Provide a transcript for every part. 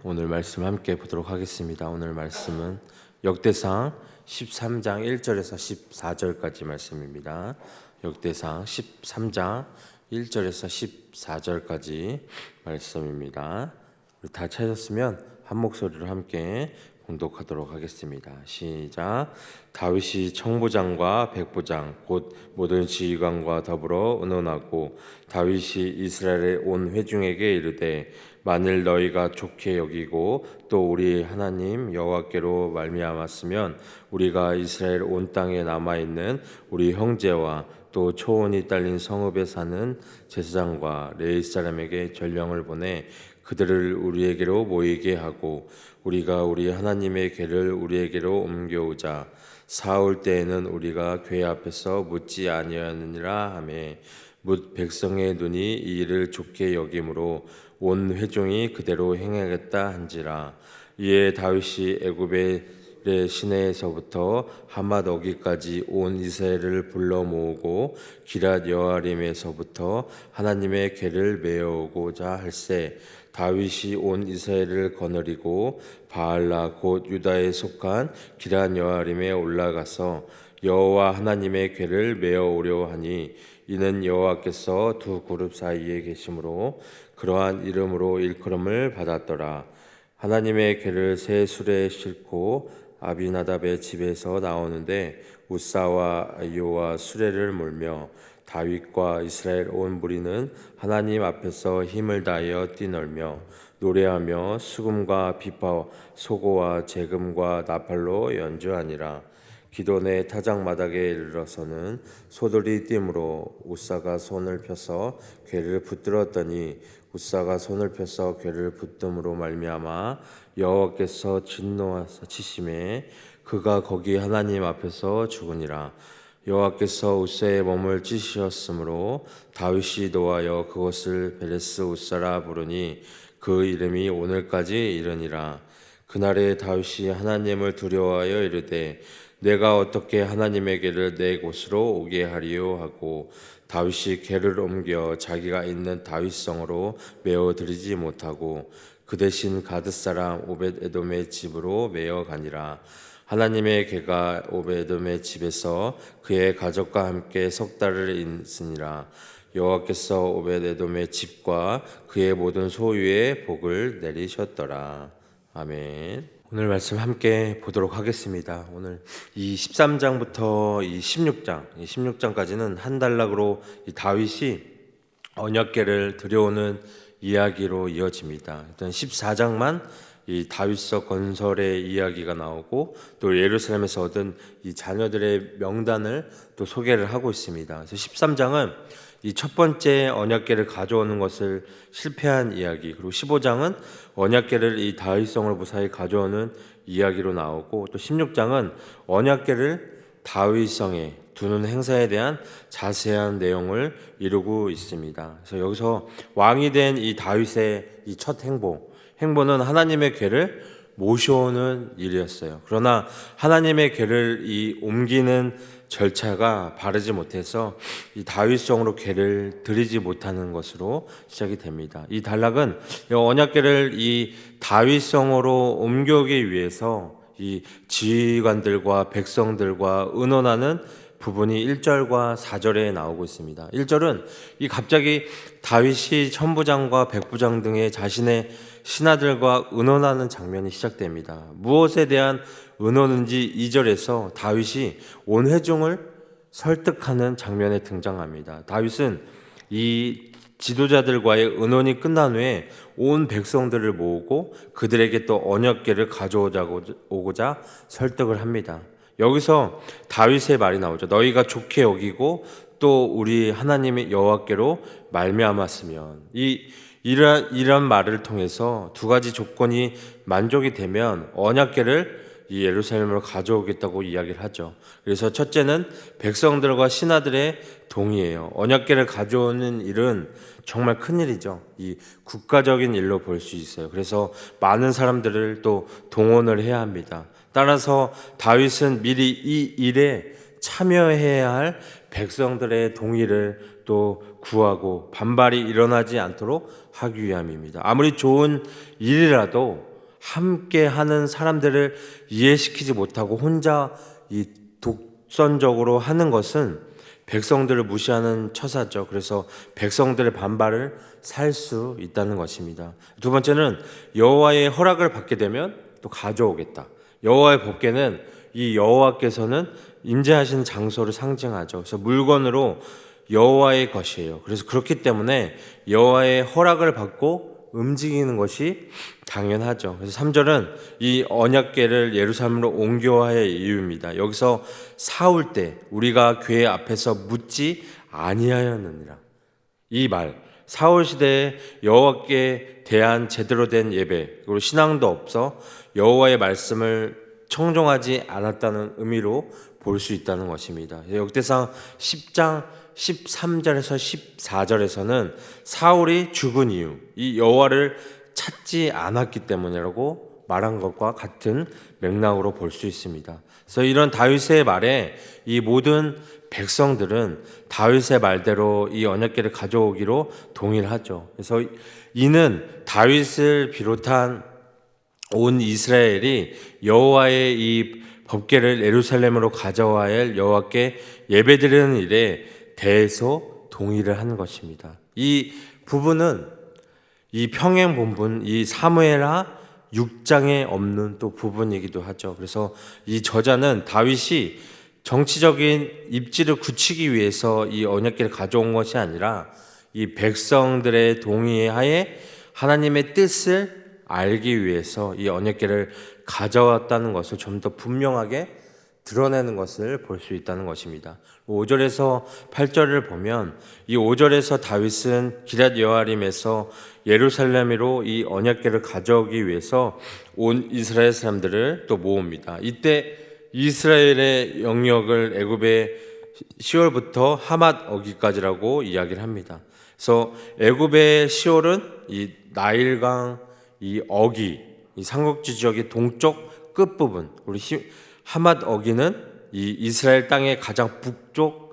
오늘 말씀 함께 보도록 하겠습니다. 오늘 말씀은 역대상 13장 1절에서 14절까지 말씀입니다. 역대상 13장 1절에서 14절까지 말씀입니다. 우리 다 찾았으면 한 목소리로 함께 봉독하도록 하겠습니다. 시작. 다윗이 청부장과 백부장 곧 모든 지휘관과 더불어 의논하고 다윗이 이스라엘의 온 회중에게 이르되 만일 너희가 좋게 여기고 또 우리 하나님 여호와께로 말미암았으면 우리가 이스라엘 온 땅에 남아 있는 우리 형제와 또 초원이 딸린 성읍에 사는 제사장과 레위 사람에게 전령을 보내 그들을 우리에게로 모이게 하고 우리가 우리 하나님의 궤를 우리에게로 옮겨오자. 사울 때에는 우리가 궤 앞에서 묻지 아니하느니라 하매 뭇 백성의 눈이 이 일을 좋게 여김으로 온 회중이 그대로 행하겠다 한지라. 이에 다윗이 애굽의 시내에서부터 하맛 어기까지 온 이스라엘을 불러 모으고 기럇 여아림에서부터 하나님의 궤를 메어오고자 할세 다윗이 온 이스라엘을 거느리고 바알라 곧 유다에 속한 기럇 여아림에 올라가서 여호와 하나님의 궤를 메어오려 하니 이는 여호와께서 두 그룹 사이에 계심으로 그러한 이름으로 일컬음을 받았더라. 하나님의 궤를 새 수레에 싣고 아비나답의 집에서 나오는데 우사와 아이오와 수레를 몰며 다윗과 이스라엘 온 무리는 하나님 앞에서 힘을 다하여 뛰놀며 노래하며 수금과 비파 소고와 재금과 나팔로 연주하니라. 기돈의 타작마당에 이르러서는 소들이 뛰므로 우사가 손을 펴서 궤를 붙들었더니 우사가 손을 펴서 궤를 붙듦으로 말미암아 여호와께서 진노하사 치심에 그가 거기 하나님 앞에서 죽으니라. 여호와께서 우사의 몸을 찢으셨으므로 다윗이 노하여 그것을 베레스 우사라 부르니 그 이름이 오늘까지 이르니라. 그날에 다윗이 하나님을 두려워하여 이르되 내가 어떻게 하나님의 궤를 내 곳으로 오게 하리요 하고 다윗이 궤를 옮겨 자기가 있는 다윗성으로 메어 드리지 못하고 그 대신 가드 사람 오벳에돔의 집으로 메어 가니라. 하나님의 궤가 오벳에돔의 집에서 그의 가족과 함께 석 달을 있으니라. 여호와께서 오벳에돔의 집과 그의 모든 소유에 복을 내리셨더라. 아멘. 오늘 말씀 함께 보도록 하겠습니다. 오늘 이 13장부터 이 16장까지는 한 단락으로 이 다윗이 언약궤를 들여오는 이야기로 이어집니다. 일단 14장만 이 다윗성 건설의 이야기가 나오고 또 예루살렘에서 얻은 이 자녀들의 명단을 또 소개를 하고 있습니다. 그래서 13장은 이 첫 번째 언약궤를 가져오는 것을 실패한 이야기, 그리고 15장은 언약궤를 이 다윗성으로 무사히 가져오는 이야기로 나오고 또 16장은 언약궤를 다윗성에 두는 행사에 대한 자세한 내용을 이루고 있습니다. 그래서 여기서 왕이 된 이 다윗의 이 첫 행보는 하나님의 궤를 모셔오는 일이었어요. 그러나 하나님의 궤를 이 옮기는 절차가 바르지 못해서 이 다윗성으로 궤를 드리지 못하는 것으로 시작이 됩니다. 이 단락은 언약궤를 이 다윗성으로 옮겨오기 위해서 이 지휘관들과 백성들과 의논하는 부분이 1절과 4절에 나오고 있습니다. 1절은 이 갑자기 다윗이 천부장과 백부장 등의 자신의 신하들과 의논하는 장면이 시작됩니다. 무엇에 대한 의논인지 2절에서 다윗이 온 회중을 설득하는 장면에 등장합니다. 다윗은 이 지도자들과의 의논이 끝난 후에 온 백성들을 모으고 그들에게 또 언약궤를 가져오고자 설득을 합니다. 여기서 다윗의 말이 나오죠. 너희가 좋게 여기고 또 우리 하나님의 여호와께로 말미암았으면 이런 말을 통해서 두 가지 조건이 만족이 되면 언약궤를 이 예루살렘으로 가져오겠다고 이야기를 하죠. 그래서 첫째는 백성들과 신하들의 동의예요. 언약궤를 가져오는 일은 정말 큰 일이죠. 이 국가적인 일로 볼 수 있어요. 그래서 많은 사람들을 또 동원을 해야 합니다. 따라서 다윗은 미리 이 일에 참여해야 할 백성들의 동의를 또 구하고 반발이 일어나지 않도록 하기 위함입니다. 아무리 좋은 일이라도 함께 하는 사람들을 이해시키지 못하고 혼자 이 독선적으로 하는 것은 백성들을 무시하는 처사죠. 그래서 백성들의 반발을 살 수 있다는 것입니다. 두 번째는 여호와의 허락을 받게 되면 또 가져오겠다. 여호와의 법궤는 이 여호와께서는 임재하시는 장소를 상징하죠. 그래서 물건으로 여호와의 것이에요. 그래서 그렇기 때문에 여호와의 허락을 받고 움직이는 것이 당연하죠. 그래서 3절은 이 언약궤를 예루살렘으로 옮겨야 할 이유입니다. 여기서 사울 때 우리가 궤 앞에서 묻지 아니하였느니라. 이 말, 사울 시대에 여호와께 대한 제대로 된 예배 그리고 신앙도 없어 여호와의 말씀을 청종하지 않았다는 의미로 볼 수 있다는 것입니다. 역대상 10장 13절에서 14절에서는 사울이 죽은 이유, 이 여호와를 찾지 않았기 때문이라고 말한 것과 같은 맥락으로 볼 수 있습니다. 그래서 이런 다윗의 말에 이 모든 백성들은 다윗의 말대로 이 언약궤를 가져오기로 동일하죠. 그래서 이는 다윗을 비롯한 온 이스라엘이 여호와의 이 법궤를 예루살렘으로 가져와야 할 여호와께 예배드리는 일에 대해서 동의를 하는 것입니다. 이 부분은 이 평행 본문 이 사무엘하 6장에 없는 또 부분이기도 하죠. 그래서 이 저자는 다윗이 정치적인 입지를 굳히기 위해서 이 언약궤를 가져온 것이 아니라 이 백성들의 동의하에 하나님의 뜻을 알기 위해서 이 언약궤를 가져왔다는 것을 좀 더 분명하게 드러내는 것을 볼 수 있다는 것입니다. 5절에서 8절을 보면 이 5절에서 다윗은 기럇 여아림에서 예루살렘으로 이 언약궤를 가져오기 위해서 온 이스라엘 사람들을 또 모읍니다. 이때 이스라엘의 영역을 애굽의 시월부터 하맛 어기까지라고 이야기를 합니다. 그래서 애굽의 시월은 이 나일강 이 어기 이 삼국지 지역의 동쪽 끝 부분 우리 하맛 어기는 이 이스라엘 땅의 가장 북쪽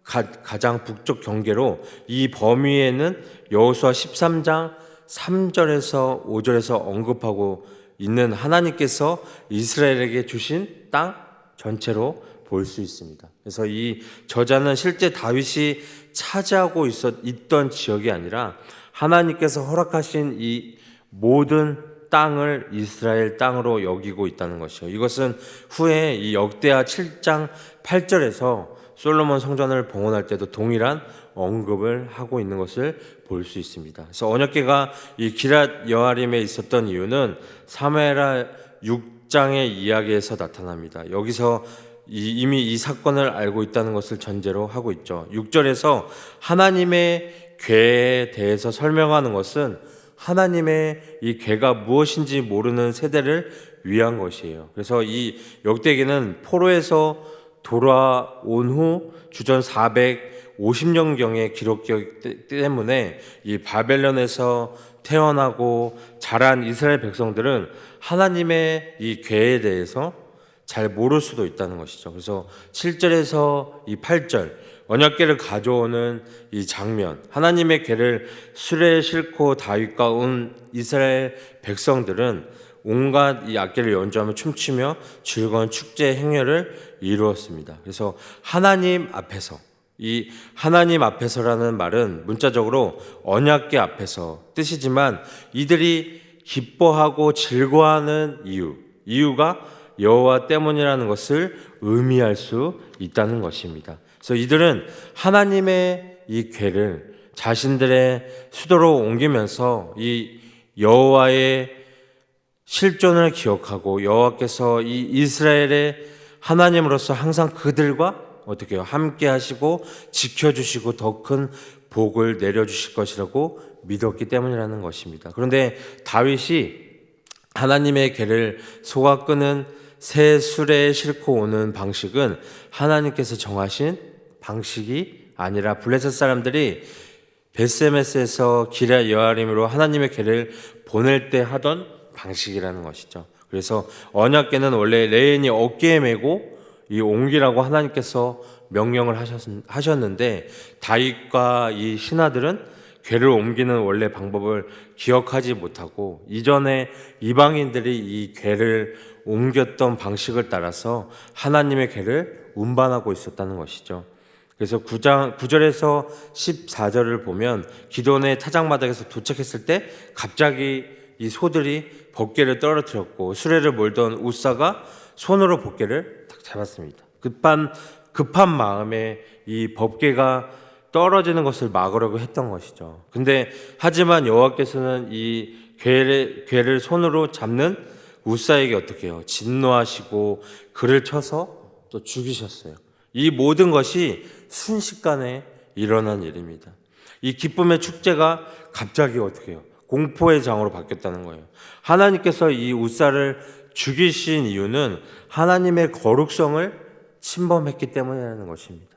가장 북쪽 경계로 이 범위에는 여호수아 13장 3절에서 5절에서 언급하고 있는 하나님께서 이스라엘에게 주신 땅 전체로 볼 수 있습니다. 그래서 이 저자는 실제 다윗이 차지하고 있던 지역이 아니라 하나님께서 허락하신 이 모든 땅을 이스라엘 땅으로 여기고 있다는 것이요. 이것은 후에 이 역대하 7장 8절에서 솔로몬 성전을 봉헌할 때도 동일한 언급을 하고 있는 것을 볼 수 있습니다. 그래서 언약궤가 이 기럇 여아림에 있었던 이유는 사무엘하 6장의 이야기에서 나타납니다. 여기서 이미 이 사건을 알고 있다는 것을 전제로 하고 있죠. 6절에서 하나님의 궤에 대해서 설명하는 것은 하나님의 이 궤가 무엇인지 모르는 세대를 위한 것이에요. 그래서 이 역대기는 포로에서 돌아온 후 주전 450년경에 기록되기 때문에 이 바벨론에서 태어나고 자란 이스라엘 백성들은 하나님의 이 궤에 대해서 잘 모를 수도 있다는 것이죠. 그래서 7절에서 이 8절 언약궤를 가져오는 이 장면, 하나님의 궤를 수레에 싣고 다윗과 온 이스라엘 백성들은 온갖 이 악기를 연주하며 춤추며 즐거운 축제 행렬을 이루었습니다. 그래서 하나님 앞에서, 이 하나님 앞에서라는 말은 문자적으로 언약궤 앞에서 뜻이지만 이들이 기뻐하고 즐거워하는 이유가 여호와 때문이라는 것을 의미할 수 있다는 것입니다. 그래서 이들은 하나님의 이 궤를 자신들의 수도로 옮기면서 이 여호와의 실존을 기억하고 여호와께서 이 이스라엘의 하나님으로서 항상 그들과 어떻게 해요? 함께 하시고 지켜주시고 더 큰 복을 내려주실 것이라고 믿었기 때문이라는 것입니다. 그런데 다윗이 하나님의 궤를 소가 끄는 새 수레에 싣고 오는 방식은 하나님께서 정하신 방식이 아니라 블레셋 사람들이 베스메스에서 기럇 여아림으로 하나님의 궤를 보낼 때 하던 방식이라는 것이죠. 그래서 언약궤는 원래 레인이 어깨에 메고 이 옮기라고 하나님께서 명령을 하셨는데 다윗과 이 신하들은 궤를 옮기는 원래 방법을 기억하지 못하고 이전에 이방인들이 이 궤를 옮겼던 방식을 따라서 하나님의 궤를 운반하고 있었다는 것이죠. 그래서 9절에서 14절을 보면 기드온의 타작마당에서 도착했을 때 갑자기 이 소들이 법궤를 떨어뜨렸고 수레를 몰던 우사가 손으로 법궤를 딱 잡았습니다. 급한 마음에 이 법궤가 떨어지는 것을 막으려고 했던 것이죠. 근데 하지만 여호와께서는 이 궤를 손으로 잡는 우사에게 어떻게 해요? 진노하시고 그를 쳐서 또 죽이셨어요. 이 모든 것이 순식간에 일어난 일입니다. 이 기쁨의 축제가 갑자기 어떻게 해요? 공포의 장으로 바뀌었다는 거예요. 하나님께서 이 우사를 죽이신 이유는 하나님의 거룩성을 침범했기 때문이라는 것입니다.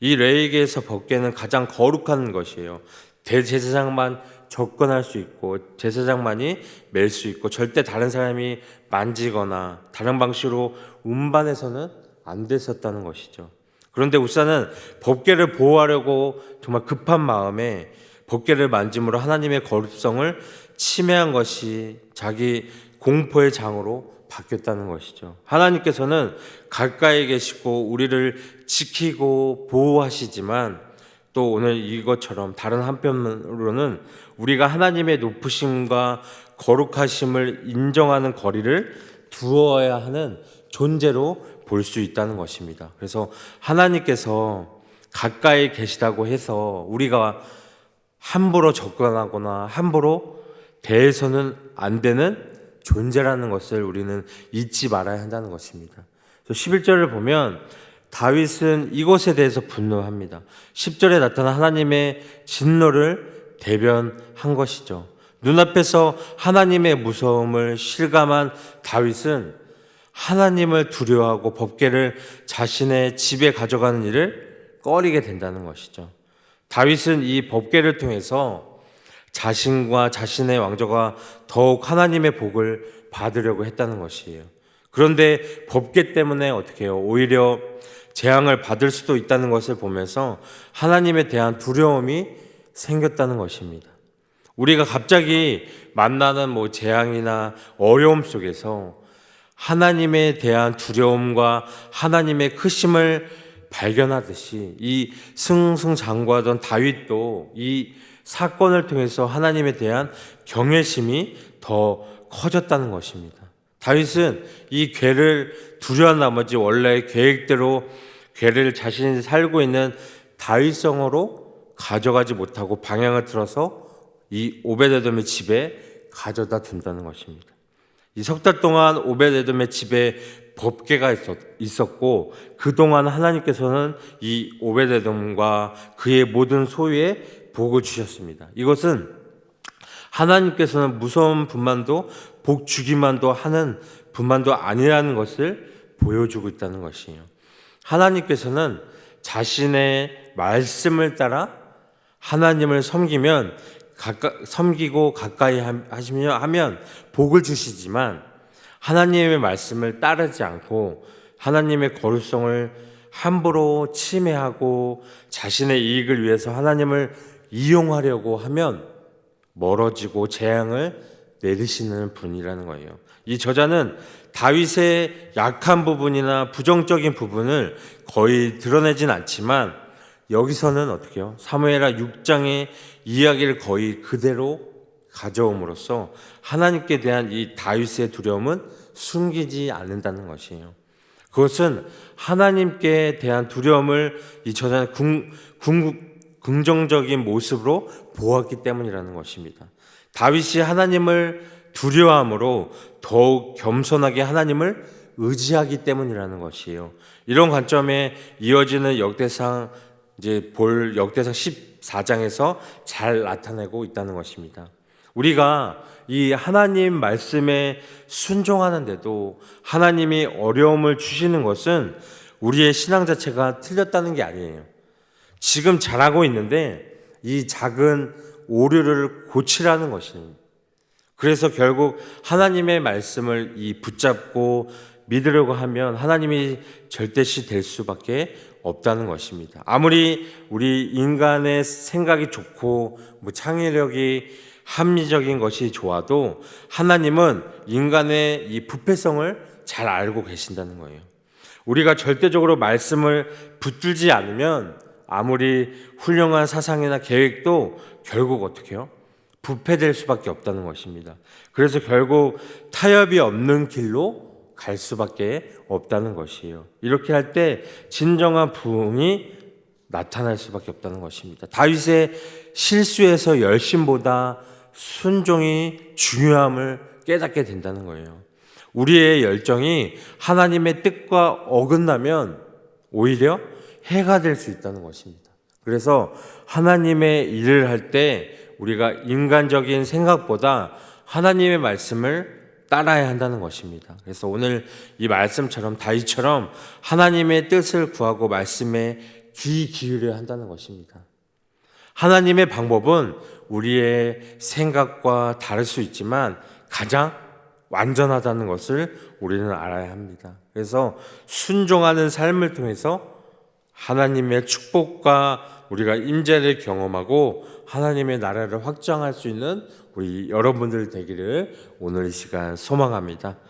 이 레위기에서 법궤는 가장 거룩한 것이에요. 대제사장만 접근할 수 있고 제사장만이 맬 수 있고 절대 다른 사람이 만지거나 다른 방식으로 운반해서는 안 됐었다는 것이죠. 그런데 우사는 법궤를 보호하려고 정말 급한 마음에 법궤를 만짐으로 하나님의 거룩성을 침해한 것이 자기 공포의 장으로 바뀌었다는 것이죠. 하나님께서는 가까이 계시고 우리를 지키고 보호하시지만 또 오늘 이것처럼 다른 한편으로는 우리가 하나님의 높으심과 거룩하심을 인정하는 거리를 두어야 하는 존재로 볼 수 있다는 것입니다. 그래서 하나님께서 가까이 계시다고 해서 우리가 함부로 접근하거나 함부로 대해서는 안 되는 존재라는 것을 우리는 잊지 말아야 한다는 것입니다. 11절을 보면 다윗은 이것에 대해서 분노합니다. 10절에 나타난 하나님의 진노를 대변한 것이죠. 눈앞에서 하나님의 무서움을 실감한 다윗은 하나님을 두려워하고 법궤를 자신의 집에 가져가는 일을 꺼리게 된다는 것이죠. 다윗은 이 법궤를 통해서 자신과 자신의 왕조가 더욱 하나님의 복을 받으려고 했다는 것이에요. 그런데 법궤 때문에 어떻게 해요? 오히려 재앙을 받을 수도 있다는 것을 보면서 하나님에 대한 두려움이 생겼다는 것입니다. 우리가 갑자기 만나는 재앙이나 어려움 속에서 하나님에 대한 두려움과 하나님의 크심을 발견하듯이 이 승승장구하던 다윗도 이 사건을 통해서 하나님에 대한 경외심이 더 커졌다는 것입니다. 다윗은 이 궤를 두려워한 나머지 원래 계획대로 궤를 자신이 살고 있는 다윗성으로 가져가지 못하고 방향을 틀어서 이 오벳에돔의 집에 가져다 둔다는 것입니다. 이 석 달 동안 오벳에돔의 집에 법궤가 있었고 그동안 하나님께서는 이 오벳에돔과 그의 모든 소유에 복을 주셨습니다. 이것은 하나님께서는 무서운 분만도 복 주기만도 하는 분만도 아니라는 것을 보여주고 있다는 것이에요. 하나님께서는 자신의 말씀을 따라 하나님을 섬기고 가까이 하면 복을 주시지만 하나님의 말씀을 따르지 않고 하나님의 거룩성을 함부로 침해하고 자신의 이익을 위해서 하나님을 이용하려고 하면 멀어지고 재앙을 내리시는 분이라는 거예요. 이 저자는 다윗의 약한 부분이나 부정적인 부분을 거의 드러내진 않지만 여기서는 어떻게 해요? 사무엘하 6장의 이야기를 거의 그대로 가져옴으로써 하나님께 대한 이 다윗의 두려움은 숨기지 않는다는 것이에요. 그것은 하나님께 대한 두려움을 이 저자는 긍정적인 모습으로 보았기 때문이라는 것입니다. 다윗이 하나님을 두려워함으로 더욱 겸손하게 하나님을 의지하기 때문이라는 것이에요. 이런 관점에 이어지는 역대상 14장에서 잘 나타내고 있다는 것입니다. 우리가 이 하나님 말씀에 순종하는데도 하나님이 어려움을 주시는 것은 우리의 신앙 자체가 틀렸다는 게 아니에요. 지금 잘하고 있는데 이 작은 오류를 고치라는 것입니다. 그래서 결국 하나님의 말씀을 붙잡고 믿으려고 하면 하나님이 절대시 될 수밖에 없다는 것입니다. 아무리 우리 인간의 생각이 좋고 창의력이 합리적인 것이 좋아도 하나님은 인간의 이 부패성을 잘 알고 계신다는 거예요. 우리가 절대적으로 말씀을 붙들지 않으면 아무리 훌륭한 사상이나 계획도 결국 어떻게 해요? 부패될 수밖에 없다는 것입니다. 그래서 결국 타협이 없는 길로 갈 수밖에 없다는 것이에요. 이렇게 할 때 진정한 부흥이 나타날 수밖에 없다는 것입니다. 다윗의 실수에서 열심보다 순종이 중요함을 깨닫게 된다는 거예요. 우리의 열정이 하나님의 뜻과 어긋나면 오히려 해가 될 수 있다는 것입니다. 그래서 하나님의 일을 할 때 우리가 인간적인 생각보다 하나님의 말씀을 따라야 한다는 것입니다. 그래서 오늘 이 말씀처럼 다윗처럼 하나님의 뜻을 구하고 말씀에 귀 기울여야 한다는 것입니다. 하나님의 방법은 우리의 생각과 다를 수 있지만 가장 완전하다는 것을 우리는 알아야 합니다. 그래서 순종하는 삶을 통해서 하나님의 축복과 우리가 임재를 경험하고 하나님의 나라를 확장할 수 있는 우리 여러분들 되기를 오늘 이 시간 소망합니다.